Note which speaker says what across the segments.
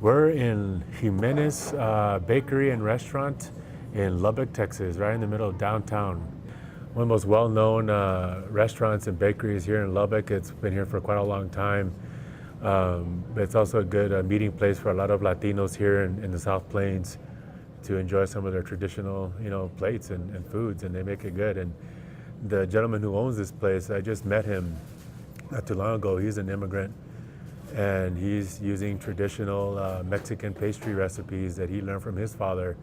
Speaker 1: We're in Jimenez Bakery and Restaurant in Lubbock, Texas, right in the middle of downtown. One of the most well-known restaurants and bakeries here in Lubbock. It's been here for quite a long time. But it's also a good meeting place for a lot of Latinos here in the South Plains to enjoy some of their traditional, plates and foods, and they make it good. And the gentleman who owns this place, I just met him not too long ago. He's an immigrant, and he's using traditional Mexican pastry recipes that he learned from his father.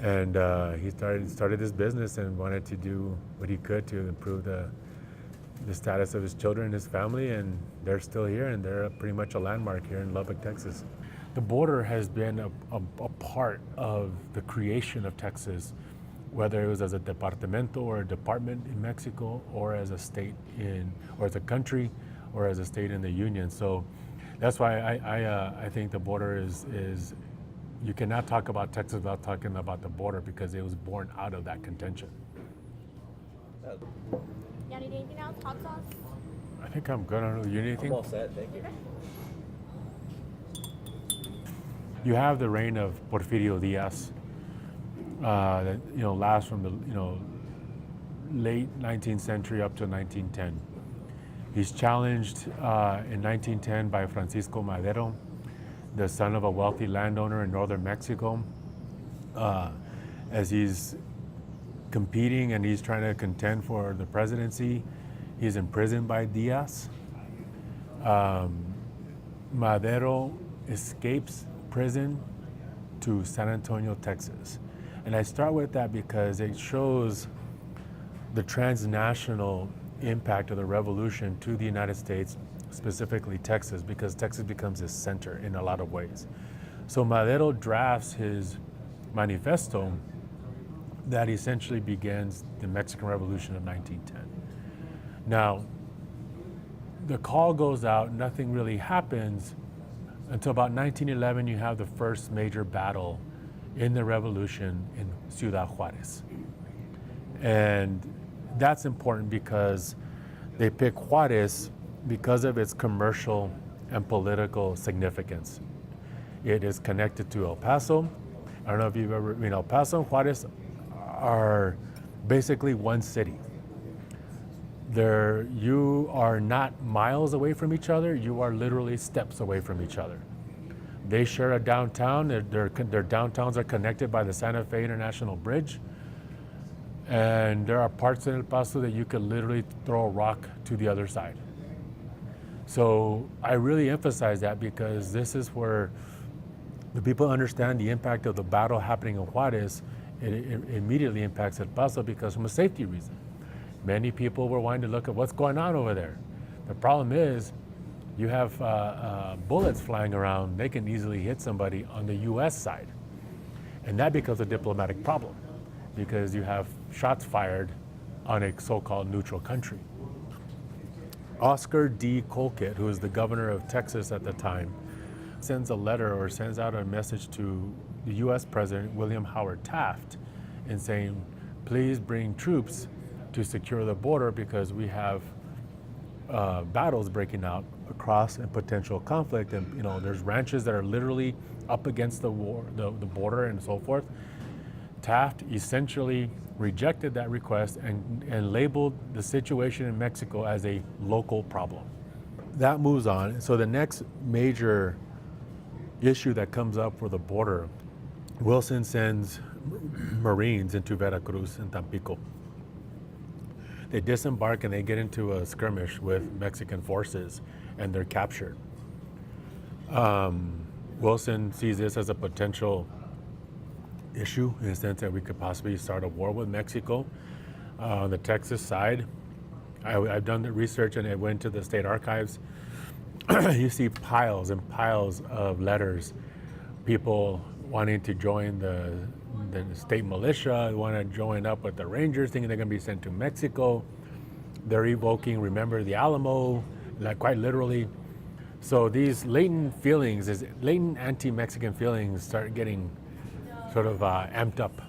Speaker 1: And he started this business and wanted to do what he could to improve the status of his children and his family, and they're still here, and they're pretty much a landmark here in Lubbock, Texas. The border has been a part of the creation of Texas, whether it was as a departamento or a department in Mexico, or as a state or as a country, or as a state in the Union. So that's why I think the border is you cannot talk about Texas without talking about the border, because it was born out of that contention.
Speaker 2: Yeah, need anything else? Hot sauce?
Speaker 1: I think I'm good. I don't know. You need anything?
Speaker 3: I'm all set, thank you.
Speaker 1: You have the reign of Porfirio Diaz that lasts from the late 19th century up to 1910. He's challenged in 1910 by Francisco Madero, the son of a wealthy landowner in northern Mexico. As he's competing and he's trying to contend for the presidency, he's imprisoned by Diaz. Madero escapes prison to San Antonio, Texas. And I start with that because it shows the transnational impact of the revolution to the United States, specifically Texas, because Texas becomes its center in a lot of ways. So Madero drafts his manifesto that essentially begins the Mexican Revolution of 1910. Now, the call goes out, nothing really happens until about 1911. You have the first major battle in the revolution in Ciudad Juarez. And that's important because they pick Juarez because of its commercial and political significance. It is connected to El Paso. I don't know if you've ever been. El Paso and Juarez are basically one city. You are not miles away from each other, you are literally steps away from each other. They share a downtown, their downtowns are connected by the Santa Fe International Bridge, and there are parts in El Paso that you could literally throw a rock to the other side. So I really emphasize that because this is where the people understand the impact of the battle happening in Juarez. It immediately impacts El Paso because from a safety reason. Many people were wanting to look at what's going on over there. The problem is you have bullets flying around. They can easily hit somebody on the US side. And that becomes a diplomatic problem because you have shots fired on a so-called neutral country. Oscar D. Colquitt, who is the governor of Texas at the time, sends a letter or sends out a message to the US President William Howard Taft in saying, please bring troops to secure the border because we have battles breaking out across and potential conflict. And there's ranches that are literally up against the border and so forth. Taft essentially rejected that request and labeled the situation in Mexico as a local problem. That moves on. So the next major issue that comes up for the border, Wilson sends Marines into Veracruz and Tampico. They disembark and they get into a skirmish with Mexican forces and they're captured. Wilson sees this as a potential issue in the sense that we could possibly start a war with Mexico. On the Texas side, I've done the research and I went to the state archives. You see piles and piles of letters, people wanting to join the state militia, want to join up with the Rangers, thinking they're going to be sent to Mexico. They're evoking, remember the Alamo, like quite literally. So these latent feelings, these latent anti-Mexican feelings start getting sort of amped up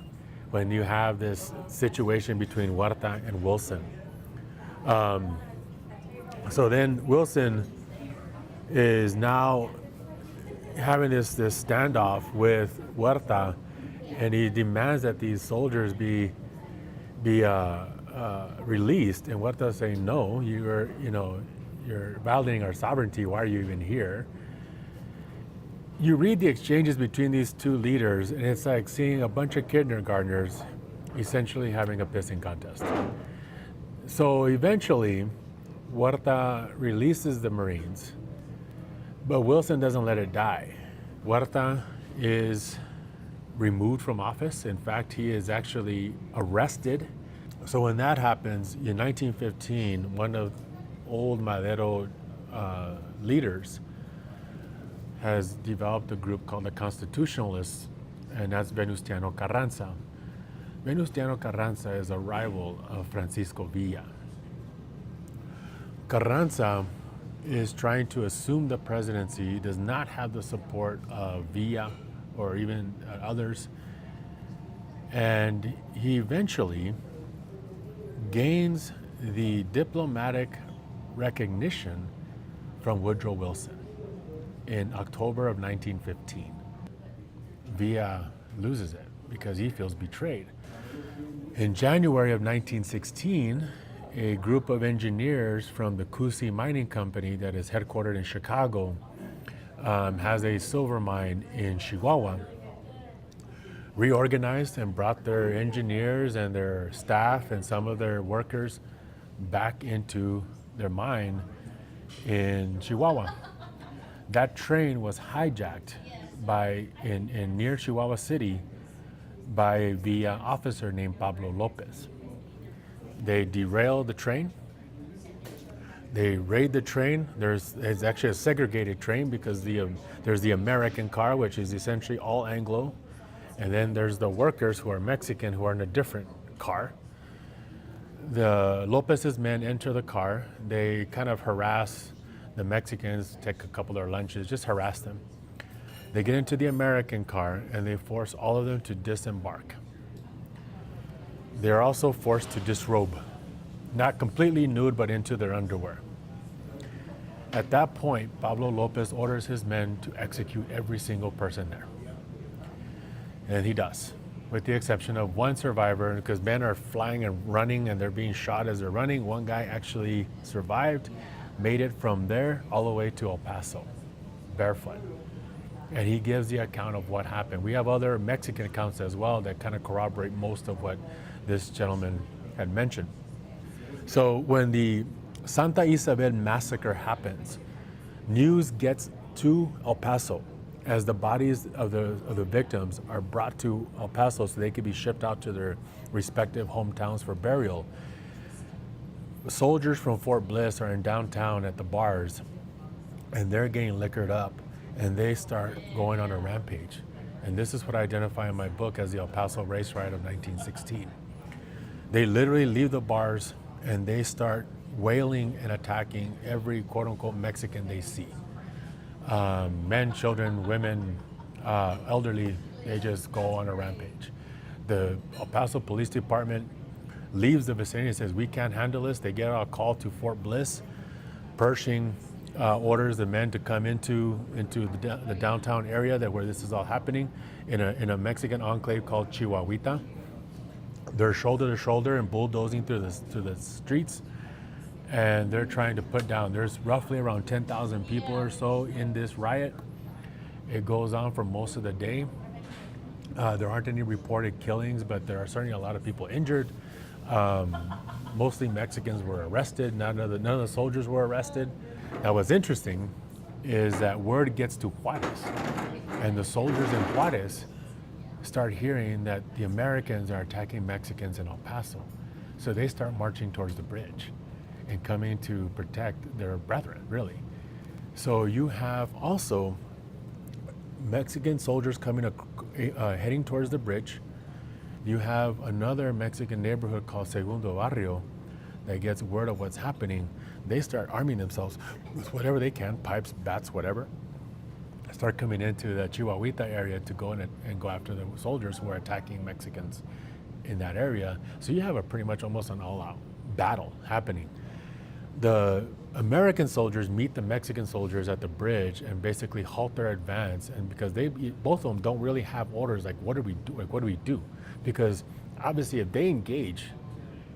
Speaker 1: when you have this situation between Huerta and Wilson. So then Wilson is now having this standoff with Huerta, and he demands that these soldiers be released. And Huerta saying, no, you're violating our sovereignty. Why are you even here? You read the exchanges between these two leaders, and it's like seeing a bunch of kindergartners essentially having a pissing contest. So eventually, Huerta releases the Marines, but Wilson doesn't let it die. Huerta is removed from office. In fact, he is actually arrested. So when that happens, in 1915, one of old Madero leaders has developed a group called the Constitutionalists, and that's Venustiano Carranza. Venustiano Carranza is a rival of Francisco Villa. Carranza is trying to assume the presidency. He does not have the support of Villa or even others. And he eventually gains the diplomatic recognition from Woodrow Wilson in October of 1915. Villa loses it because he feels betrayed. In January of 1916, a group of engineers from the Cusi Mining Company that is headquartered in Chicago has a silver mine in Chihuahua, reorganized and brought their engineers and their staff and some of their workers back into their mine in Chihuahua. That train was hijacked in near Chihuahua City by a Villa officer named Pablo Lopez. They derail the train. They raid the train. It's actually a segregated train because there's the American car, which is essentially all Anglo, and then there's the workers who are Mexican who are in a different car. The Lopez's men enter the car. They kind of harass the Mexicans, take a couple of their lunches, just harass them. They get into the American car and they force all of them to disembark. They're also forced to disrobe, not completely nude, but into their underwear. At that point, Pablo Lopez orders his men to execute every single person there. And he does, with the exception of one survivor, because men are flying and running and they're being shot as they're running. One guy actually survived, made it from there all the way to El Paso, barefoot. And he gives the account of what happened. We have other Mexican accounts as well that kind of corroborate most of what this gentleman had mentioned. So when the Santa Isabel massacre happens, news gets to El Paso as the bodies of the victims are brought to El Paso so they could be shipped out to their respective hometowns for burial. Soldiers from Fort Bliss are in downtown at the bars, and they're getting liquored up, and they start going on a rampage. And this is what I identify in my book as the El Paso race riot of 1916. They literally leave the bars and they start wailing and attacking every quote-unquote Mexican they see. Men, children, women, elderly, they just go on a rampage. The El Paso Police Department leaves the vicinity and says, we can't handle this. They get a call to Fort Bliss. Pershing orders the men to come into the downtown area where this is all happening in a Mexican enclave called Chihuahuita. They're shoulder to shoulder and bulldozing through the streets, and they're trying to put down. There's roughly around 10,000 people or so in this riot. It goes on for most of the day. There aren't any reported killings, but there are certainly a lot of people injured. Mostly Mexicans were arrested. None of the soldiers were arrested. Now, what's interesting is that word gets to Juarez, and the soldiers in Juarez start hearing that the Americans are attacking Mexicans in El Paso. So they start marching towards the bridge and coming to protect their brethren, really. So you have also Mexican soldiers coming, heading towards the bridge. You have another Mexican neighborhood called Segundo Barrio that gets word of what's happening. They start arming themselves with whatever they can, pipes, bats, whatever. Start coming into the Chihuahuita area to go in and go after the soldiers who are attacking Mexicans in that area. So you have a pretty much almost an all-out battle happening. The American soldiers meet the Mexican soldiers at the bridge and basically halt their advance. And because both of them don't really have orders, like what do we do? Like what do we do? Because obviously, if they engage,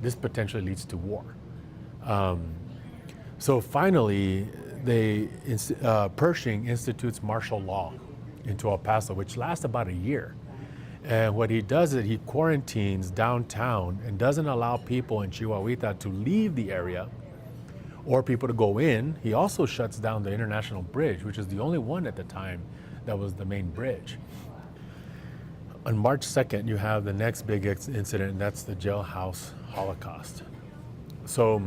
Speaker 1: this potentially leads to war. So finally, Pershing institutes martial law into El Paso, which lasts about a year. And what he does is he quarantines downtown and doesn't allow people in Chihuahuita to leave the area or people to go in. He also shuts down the International Bridge, which is the only one at the time that was the main bridge. On March 2nd, you have the next big incident, and that's the jailhouse Holocaust. So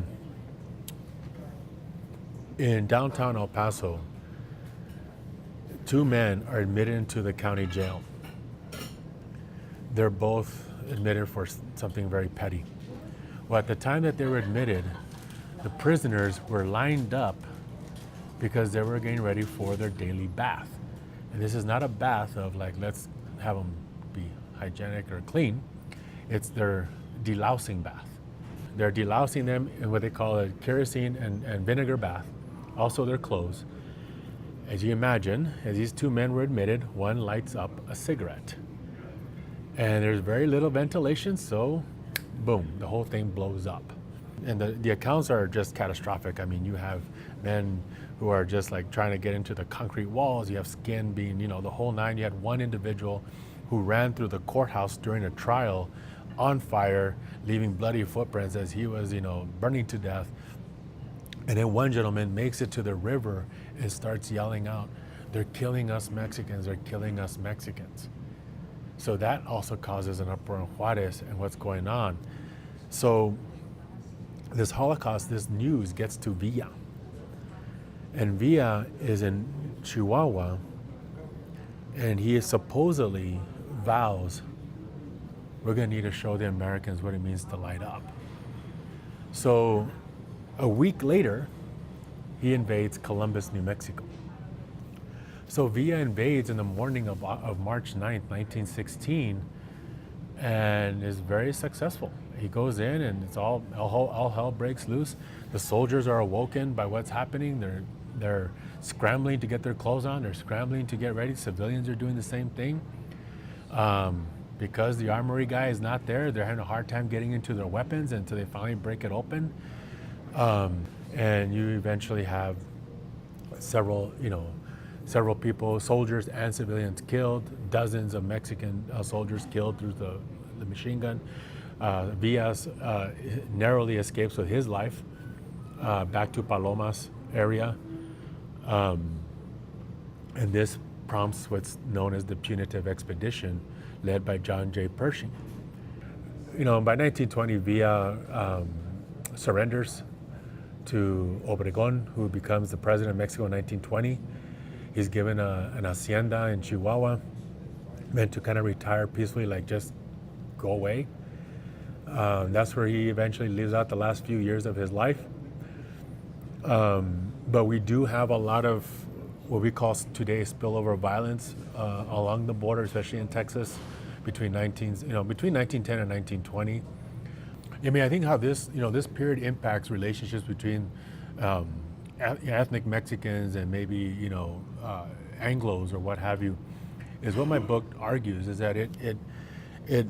Speaker 1: in downtown El Paso, 2 men are admitted into the county jail. They're both admitted for something very petty. Well, at the time that they were admitted, the prisoners were lined up because they were getting ready for their daily bath. And this is not a bath of like, let's have them be hygienic or clean. It's their delousing bath. They're delousing them in what they call a kerosene and vinegar bath, also their clothes. As you imagine, as these 2 men were admitted, one lights up a cigarette. And there's very little ventilation, so boom, the whole thing blows up. And the accounts are just catastrophic. I mean, you have men who are just like trying to get into the concrete walls. You have skin being, the whole nine. You had one individual who ran through the courthouse during a trial on fire, leaving bloody footprints as he was, burning to death. And then one gentleman makes it to the river and starts yelling out, "They're killing us Mexicans, they're killing us Mexicans." So that also causes an uproar in Juarez and what's going on. So this Holocaust, this news gets to Villa. And Villa is in Chihuahua, and he supposedly vows, we're gonna need to show the Americans what it means to light up. So a week later, he invades Columbus, New Mexico. So Villa invades in the morning of March 9th, 1916, and is very successful. He goes in and it's all hell breaks loose. The soldiers are awoken by what's happening. They're scrambling to get their clothes on. They're scrambling to get ready. Civilians are doing the same thing. Because the armory guy is not there, they're having a hard time getting into their weapons until they finally break it open. And you eventually have several people, soldiers and civilians killed, dozens of Mexican soldiers killed through the machine gun. Villas narrowly escapes with his life back to Palomas area. And this prompts what's known as the Punitive Expedition, led by John J. Pershing. By 1920, Villa surrenders to Obregón, who becomes the president of Mexico in 1920. He's given an hacienda in Chihuahua, meant to kind of retire peacefully, like just go away. That's where he eventually lives out the last few years of his life. But we do have a lot of what we call today spillover violence along the border, especially in Texas, between 1910 and 1920. I mean, I think how this period impacts relationships between ethnic Mexicans and maybe Anglos or what have you, is what my book argues, is that it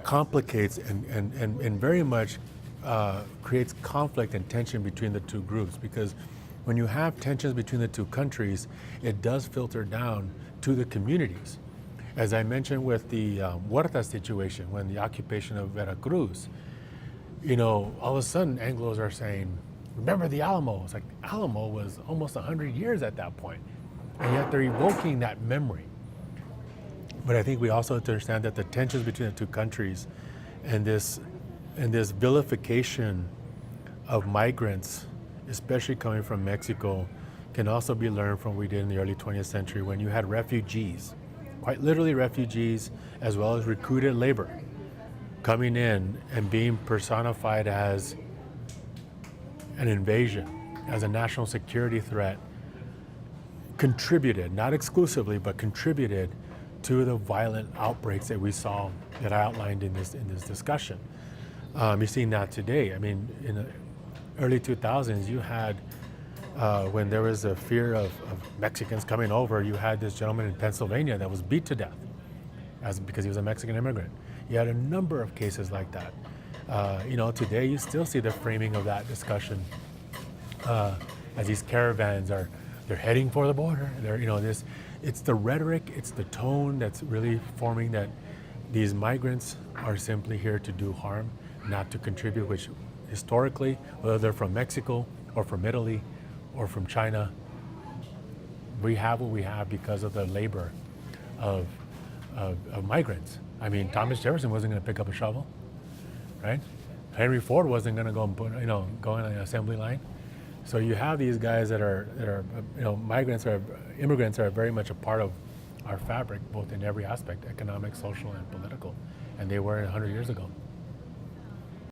Speaker 1: complicates and very much creates conflict and tension between the two groups, because when you have tensions between the two countries, it does filter down to the communities. As I mentioned with the Huerta situation, when the occupation of Veracruz, all of a sudden Anglos are saying, remember the Alamo? It's like Alamo was almost 100 years at that point, and yet they're evoking that memory. But I think we also have to understand that the tensions between the two countries and this vilification of migrants, especially coming from Mexico, can also be learned from what we did in the early 20th century, when you had refugees, quite literally refugees, as well as recruited labor, coming in and being personified as an invasion, as a national security threat, contributed, not exclusively, but contributed to the violent outbreaks that we saw, that I outlined in this discussion. You're seeing that today. I mean, early 2000s, you had, when there was a fear of Mexicans coming over, you had this gentleman in Pennsylvania that was beat to death because he was a Mexican immigrant. You had a number of cases like that. Today you still see the framing of that discussion as these caravans they're heading for the border. It's the rhetoric, it's the tone that's really forming that these migrants are simply here to do harm, not to contribute, which historically, whether they're from Mexico or from Italy or from China, we have what we have because of the labor of migrants. I mean, Thomas Jefferson wasn't going to pick up a shovel, right? Henry Ford wasn't going to go and go in an assembly line. So you have these guys that are immigrants are very much a part of our fabric, both in every aspect, economic, social, and political, and they were 100 years ago.